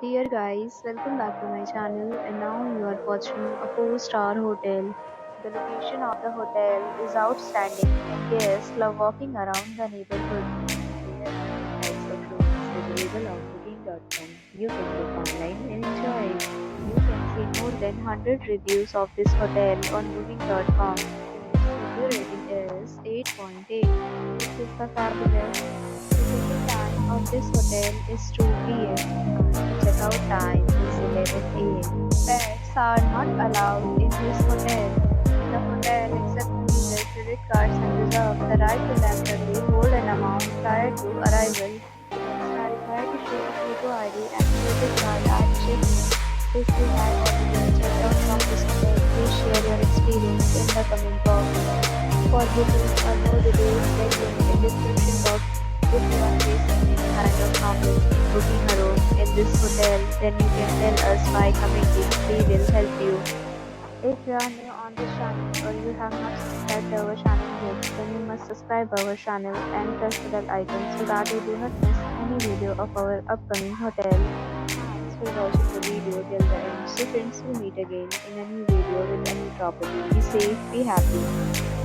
Dear guys, welcome back to my channel and now you are watching a 4-star hotel. The location of the hotel is outstanding and guests love walking around the neighborhood. There are many types of rooms available on booking.com. You can book online and enjoy it. You can see more than 100 reviews of this hotel on booking.com. Its review rating is 8.8, which is the fabulous. The check-in time of this hotel is 2 p.m. Check-out time is 11 a.m. Pets are not allowed in this hotel. The hotel accepts major credit cards and reserves the right to temporarily hold an amount prior to arrival. Guests are required to show a photo ID and credit card at check-in. If you have already checked out from this hotel, please share your experience in the comment box. For booking or more details, check link in description box. If you are facing any kind of problem in booking a room in this hotel, then you can tell us by commenting. We will help you. If you are new on this channel or you have not subscribed to our channel yet, then you must subscribe our channel and press the bell icon so that you do not miss any video of our upcoming hotel. Thanks for watching the video till the end. So friends, will meet again in a new video with a new property. Be safe, be happy.